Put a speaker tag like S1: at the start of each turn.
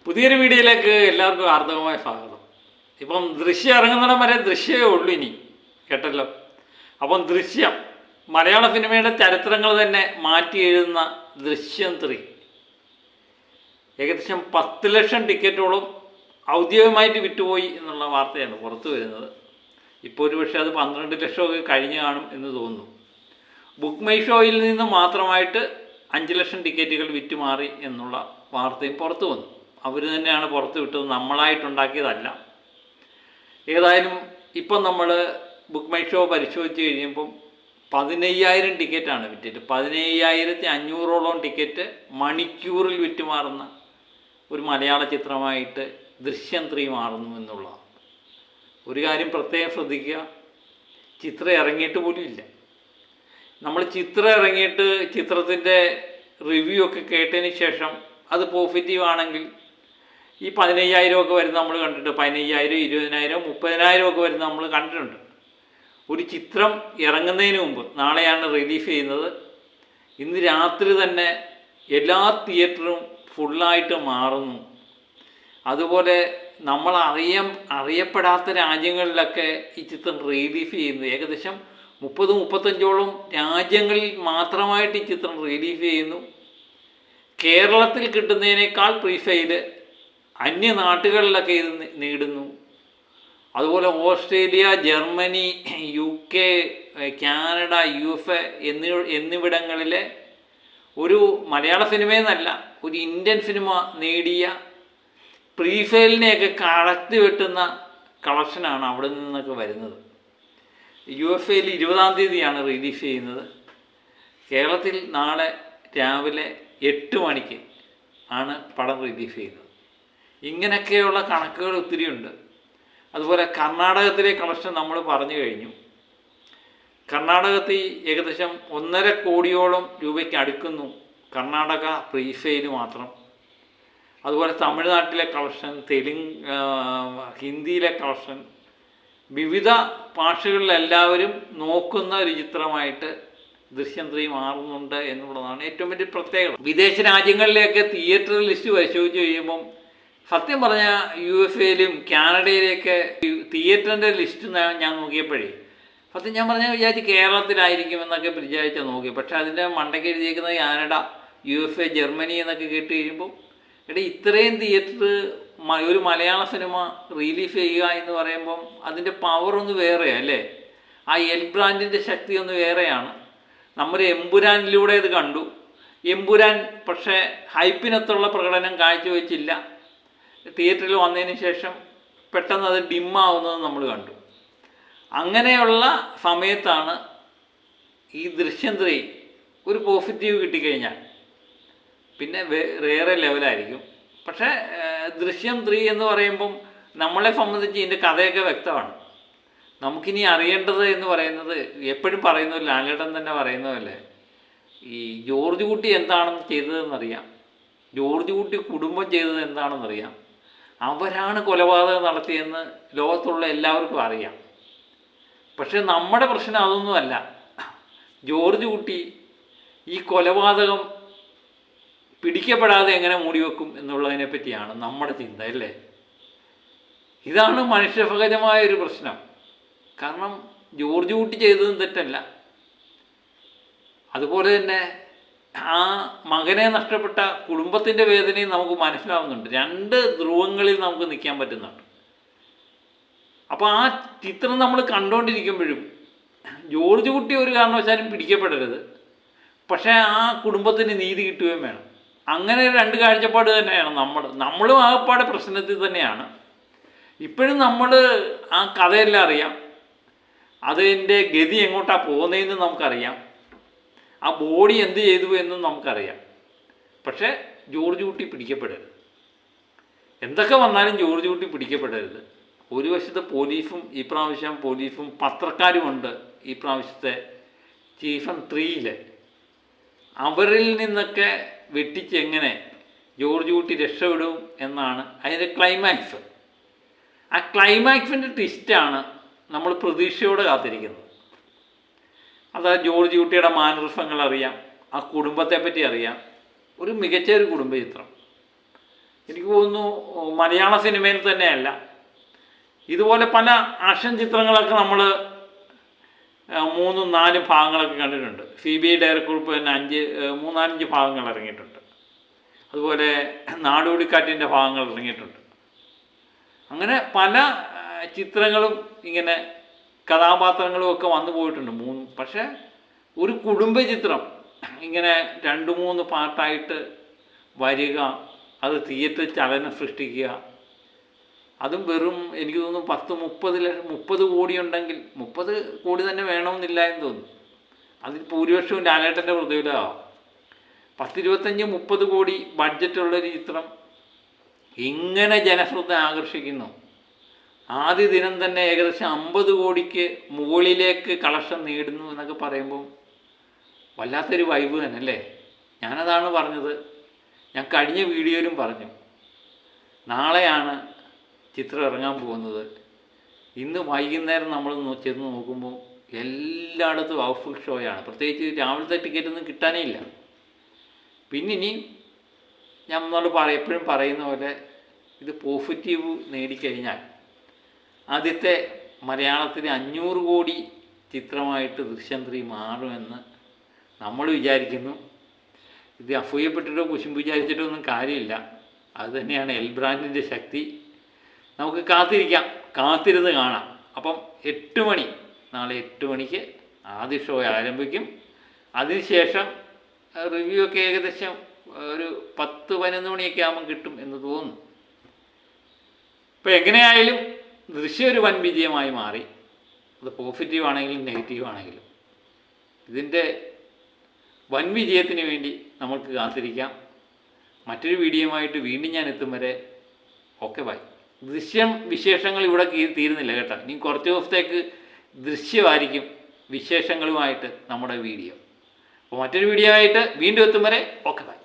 S1: പുതിയൊരു വീഡിയോയിലേക്ക് എല്ലാവർക്കും ആർദ്രമായ സ്വാഗതം. ഇപ്പം ദൃശ്യം ഇറങ്ങുന്നിടം വരെ ദൃശ്യമേ ഉള്ളൂ ഇനി, കേട്ടല്ലോ. അപ്പം ദൃശ്യം മലയാള സിനിമയുടെ ചരിത്രങ്ങൾ തന്നെ മാറ്റി എഴുതുന്ന ദൃശ്യം 3 ഏകദേശം 10 ലക്ഷം ടിക്കറ്റോളം ഔദ്യോഗികമായിട്ട് വിറ്റുപോയി എന്നുള്ള വാർത്തയാണ് പുറത്തു വരുന്നത്. ഇപ്പോൾ ഒരു പക്ഷേ അത് 12 ലക്ഷമൊക്കെ കഴിഞ്ഞ് കാണും എന്ന് തോന്നുന്നു. ബുക്ക് മൈ ഷോയിൽ നിന്ന് മാത്രമായിട്ട് 5 ലക്ഷം ടിക്കറ്റുകൾ വിറ്റുമാറി എന്നുള്ള വാർത്തയും പുറത്തു വന്നു. അവർ തന്നെയാണ് പുറത്ത് വിട്ടത്, നമ്മളായിട്ടുണ്ടാക്കിയതല്ല. ഏതായാലും ഇപ്പം നമ്മൾ ബുക്ക് മൈ ഷോ പരിശോധിച്ച് കഴിയുമ്പം 15,000 ടിക്കറ്റാണ് വിറ്റിട്ട്. 15,500ഓളം ടിക്കറ്റ് മണിക്കൂറിൽ വിറ്റുമാറുന്ന ഒരു മലയാള ചിത്രമായിട്ട് ദൃശ്യം 3 മാറുന്നു എന്നുള്ളതാണ്. ഒരു കാര്യം പ്രത്യേകം ശ്രദ്ധിക്കുക, ചിത്രം ഇറങ്ങിയിട്ട് പോലും ഇല്ല. നമ്മൾ ചിത്രം ഇറങ്ങിയിട്ട് ചിത്രത്തിൻ്റെ റിവ്യൂ ഒക്കെ കേട്ടതിന് ശേഷം അത് പോസിറ്റീവ് ആണെങ്കിൽ ഈ 15,000 ഒക്കെ വരുന്ന നമ്മൾ കണ്ടിട്ട്, 15,000, 20,000, 30,000 ഒക്കെ വരുന്ന നമ്മൾ കണ്ടിട്ടുണ്ട്. ഒരു ചിത്രം ഇറങ്ങുന്നതിന് മുമ്പ്, നാളെയാണ് റിലീസ് ചെയ്യുന്നത്, ഇന്ന് രാത്രി തന്നെ എല്ലാ തിയേറ്ററും ഫുള്ളായിട്ട് മാറുന്നു. അതുപോലെ നമ്മൾ അറിയപ്പെടാത്ത രാജ്യങ്ങളിലൊക്കെ ഈ ചിത്രം റിലീസ് ചെയ്യുന്നു. ഏകദേശം 30-35ഓളം രാജ്യങ്ങളിൽ മാത്രമായിട്ട് ഈ ചിത്രം റിലീസ് ചെയ്യുന്നു. കേരളത്തിൽ കിട്ടുന്നതിനേക്കാൾ പ്രീസെയിൽ അന്യനാട്ടുകളിലൊക്കെ ഇത് നേടുന്നു. അതുപോലെ Australia, Germany, UK, Canada, USA എന്നിവിടങ്ങളിലെ ഒരു മലയാള സിനിമയെന്നല്ല, ഒരു ഇന്ത്യൻ സിനിമ നേടിയ പ്രീസെയിലിനെയൊക്കെ കടത്തി വെട്ടുന്ന കളക്ഷനാണ് അവിടെ നിന്നൊക്കെ വരുന്നത്. USA 20-ാം തീയതിയാണ് റിലീസ് ചെയ്യുന്നത്. കേരളത്തിൽ നാളെ രാവിലെ 8 മണിക്ക് ആണ് പടം റിലീസ് ചെയ്യുന്നത്. ഇങ്ങനെയൊക്കെയുള്ള കണക്കുകൾ ഒത്തിരിയുണ്ട്. അതുപോലെ കർണാടകത്തിലെ കളക്ഷൻ നമ്മൾ പറഞ്ഞു കഴിഞ്ഞു. കർണാടകത്തിൽ ഏകദേശം 1.5 കോടിയോളം രൂപയ്ക്ക് അടുക്കുന്നു കർണാടക പ്രീസെയിൽ മാത്രം. അതുപോലെ തമിഴ്നാട്ടിലെ കളക്ഷൻ, ഹിന്ദിയിലെ കളക്ഷൻ, വിവിധ ഭാഷകളിലെല്ലാവരും നോക്കുന്ന ഒരു ചിത്രമായിട്ട് ദൃശ്യം 3 മാറുന്നുണ്ട് എന്നുള്ളതാണ് ഏറ്റവും വലിയ പ്രത്യേകത. വിദേശ രാജ്യങ്ങളിലേക്ക് തിയേറ്റർ ലിസ്റ്റ് പരിശോധിച്ച് കഴിയുമ്പം സത്യം പറഞ്ഞാൽ USA-യിലും കാനഡയിലേക്ക് തിയേറ്ററിൻ്റെ ലിസ്റ്റ് ഞാൻ നോക്കിയപ്പോഴേ സത്യം ഞാൻ പറഞ്ഞാൽ വിചാരിച്ച് കേരളത്തിലായിരിക്കും എന്നൊക്കെ വിചാരിച്ചാൽ നോക്കി. പക്ഷേ അതിൻ്റെ മണ്ടയ്ക്ക് എഴുതിയിരിക്കുന്നത് കാനഡ, USA, ജർമ്മനി എന്നൊക്കെ കേട്ട് കഴിയുമ്പോൾ ഇത്രയും തിയേറ്റർ ഒരു മലയാള സിനിമ റിലീസ് ചെയ്യുക എന്ന് പറയുമ്പം അതിൻ്റെ പവറൊന്ന് വേറെയാണ് അല്ലേ. ആ എൽ ബ്രാൻഡിൻ്റെ ശക്തി ഒന്ന് വേറെയാണ്. നമ്മൾ എമ്പുരാനിലൂടെ ഇത് കണ്ടു. എമ്പുരാൻ പക്ഷേ ഹൈപ്പിനൊത്തുള്ള പ്രകടനം കാഴ്ചവെച്ചില്ല. തിയേറ്ററിൽ വന്നതിന് ശേഷം പെട്ടെന്ന് അത് ഡിമ്മാവുന്നത് നമ്മൾ കണ്ടു. അങ്ങനെയുള്ള സമയത്താണ് ഈ ദൃശ്യം 3 ഒരു പോസിറ്റീവ് കിട്ടിക്കഴിഞ്ഞാൽ പിന്നെ വേറെ ലെവലായിരിക്കും. പക്ഷേ ദൃശ്യം 3 എന്ന് പറയുമ്പം നമ്മളെ സംബന്ധിച്ച് ഇതിൻ്റെ കഥയൊക്കെ വ്യക്തമാണ്. നമുക്കിനി അറിയേണ്ടത് എന്ന് പറയുന്നത്, എപ്പോഴും പറയുന്നത് ലാലേട്ടൻ തന്നെ പറയുന്നതല്ലേ, ഈ ജോർജ് കുട്ടി എന്താണെന്ന് ചെയ്തതെന്നറിയാം, ജോർജ് കുട്ടി കുടുംബം ചെയ്തത് എന്താണെന്നറിയാം, അവരാണ് കൊലപാതകം നടത്തിയെന്ന് ലോകത്തുള്ള എല്ലാവർക്കും അറിയാം. പക്ഷേ നമ്മുടെ പ്രശ്നം അതൊന്നുമല്ല. ജോർജ് കുട്ടി ഈ കൊലപാതകം പിടിക്കപ്പെടാതെ എങ്ങനെ മൂടിവെക്കും എന്നുള്ളതിനെ പറ്റിയാണ് നമ്മുടെ ചിന്ത അല്ലേ. ഇതാണ് മനുഷ്യസഹജമായ ഒരു പ്രശ്നം. കാരണം ജോർജ് കുട്ടി ചെയ്തതും തെറ്റല്ല. അതുപോലെ തന്നെ ആ മകനെ നഷ്ടപ്പെട്ട കുടുംബത്തിൻ്റെ വേദനയും നമുക്ക് മനസ്സിലാവുന്നുണ്ട്. 2 ധ്രുവങ്ങളിൽ നമുക്ക് നിൽക്കാൻ പറ്റുന്നുണ്ട്. അപ്പോൾ ആ ചിത്രം നമ്മൾ കണ്ടുകൊണ്ടിരിക്കുമ്പോഴും ജോർജ് കുട്ടി ഒരു കാരണവശാലും പിടിക്കപ്പെടരുത്, പക്ഷേ ആ കുടുംബത്തിന് നീതി കിട്ടുകയും വേണം. അങ്ങനെ 2 കാഴ്ചപ്പാട് തന്നെയാണ് നമ്മളും ആകപ്പാടെ പ്രശ്നത്തിൽ തന്നെയാണ്. ഇപ്പോഴും നമ്മൾ ആ കഥയെല്ലാം അറിയാം, അതിൻ്റെ ഗതി എങ്ങോട്ടാണ് പോകുന്നതെന്ന് നമുക്കറിയാം, ആ ബോഡി എന്ത് ചെയ്തു എന്നും നമുക്കറിയാം. പക്ഷേ ജോർജ് കുട്ടി പിടിക്കപ്പെടരുത്. എന്തൊക്കെ വന്നാലും ജോർജ് കുട്ടി പിടിക്കപ്പെടരുത്. ഒരു വശത്ത് പോലീസും പത്രക്കാരുമുണ്ട് ഈ പ്രാവശ്യത്തെ സീസൺ 3-ൽ. അവരിൽ നിന്നൊക്കെ വെട്ടിച്ചെങ്ങനെ ജോർജ് കുട്ടി രക്ഷപ്പെടും എന്നാണ് അതിൻ്റെ ക്ലൈമാക്സ്. ആ ക്ലൈമാക്സിൻ്റെ ട്വിസ്റ്റാണ് നമ്മൾ പ്രതീക്ഷയോടെ കാത്തിരിക്കുന്നത്. അത് ജോർജ് കുട്ടിയുടെ മാനറിസങ്ങൾ അറിയാം, ആ കുടുംബത്തെ പറ്റി അറിയാം. ഒരു മികച്ച ഒരു കുടുംബ ചിത്രം. എനിക്ക് തോന്നുന്നു മലയാള സിനിമയിൽ തന്നെയല്ല, ഇതുപോലെ പല ആക്ഷൻ ചിത്രങ്ങളൊക്കെ നമ്മൾ 3-4 ഭാഗങ്ങളൊക്കെ കണ്ടിട്ടുണ്ട്. CBI ഡയറക്ടർക്കുറിപ്പ് തന്നെ 3-5 ഭാഗങ്ങൾ ഇറങ്ങിയിട്ടുണ്ട്. അതുപോലെ നാടോടിക്കാറ്റിൻ്റെ ഭാഗങ്ങൾ ഇറങ്ങിയിട്ടുണ്ട്. അങ്ങനെ പല ചിത്രങ്ങളും ഇങ്ങനെ കഥാപാത്രങ്ങളും ഒക്കെ വന്നു പോയിട്ടുണ്ട്. പക്ഷേ ഒരു കുടുംബ ചിത്രം ഇങ്ങനെ 2-3 പാർട്ടായിട്ട് വരിക, അത് തിയേറ്റർ ചലനം സൃഷ്ടിക്കുക, അതും വെറും എനിക്ക് തോന്നുന്നു 30 കോടി ഉണ്ടെങ്കിൽ 30 കോടി തന്നെ വേണമെന്നില്ല എന്ന് തോന്നുന്നു. അതിൽ ഭൂരിപക്ഷവും ലാലേട്ടൻ്റെ പ്രതിഫലമാവാം. 10-25-30 കോടി ബഡ്ജറ്റുള്ളൊരു ചിത്രം ഇങ്ങനെ ജനശ്രദ്ധ ആകർഷിക്കുന്നു. ആദ്യ ദിനം തന്നെ ഏകദേശം 50 കോടിക്ക് മുകളിലേക്ക് കളക്ഷൻ നേടുന്നു എന്നൊക്കെ പറയുമ്പോൾ വല്ലാത്തൊരു വൈബ് തന്നെ അല്ലേ. ഞാനതാണ് പറഞ്ഞത്, ഞാൻ കഴിഞ്ഞ വീഡിയോയിലും പറഞ്ഞു, നാളെയാണ് ചിത്രം ഇറങ്ങാൻ പോകുന്നത്. ഇന്ന് വൈകുന്നേരം നമ്മൾ ചെന്ന് നോക്കുമ്പോൾ എല്ലായിടത്തും ഹൗസ്ഫുൾ ഷോയാണ്. പ്രത്യേകിച്ച് രാവിലത്തെ ടിക്കറ്റൊന്നും കിട്ടാനേ ഇല്ല. പിന്നെ ഇനി നമ്മൾ എപ്പോഴും പറയുന്ന പോലെ ഇത് പോസിറ്റീവ് നേടിക്കഴിഞ്ഞാൽ ആദ്യത്തെ മലയാളത്തിലെ 500 കോടി ചിത്രമായിട്ട് ദൃശ്യം 3 മാറുമെന്ന് നമ്മൾ വിചാരിക്കുന്നു. ഇത് അസൂയപ്പെട്ടിട്ടോ കുശുമ്പ് വിചാരിച്ചിട്ടോ ഒന്നും കാര്യമില്ല. അതുതന്നെയാണ് എൽ ബ്രാൻഡിൻ്റെ ശക്തി. നമുക്ക് കാത്തിരുന്ന് കാണാം. അപ്പം 8 മണി, നാളെ 8 മണിക്ക് ആദ്യ ഷോ ആരംഭിക്കും. അതിനുശേഷം റിവ്യൂ ഒക്കെ ഏകദേശം ഒരു 10-11 മണിയൊക്കെ ആകുമ്പം കിട്ടും എന്ന് തോന്നുന്നു. ഇപ്പോൾ എങ്ങനെയായാലും ദൃശ്യം ഒരു വൻ വിജയമായി മാറി. അത് പോസിറ്റീവ് ആണെങ്കിലും നെഗറ്റീവ് ആണെങ്കിലും ഇതിൻ്റെ വൻ വിജയത്തിന് വേണ്ടി നമുക്ക് കാത്തിരിക്കാം. മറ്റൊരു വീഡിയോയുമായിട്ട് വീണ്ടും ഞാൻ എത്തും വരെ ഓക്കെ ബൈ. ദൃശ്യം വിശേഷങ്ങൾ ഇവിടെ തീരുന്നില്ല കേട്ടോ. ഇനി കുറച്ച് ദിവസത്തേക്ക് ദൃശ്യമായിരിക്കും വിശേഷങ്ങളുമായിട്ട് നമ്മുടെ വീഡിയോ. അപ്പോൾ മറ്റൊരു വീഡിയോ ആയിട്ട് വീണ്ടും എത്തും വരെ ഓക്കെ ബൈ.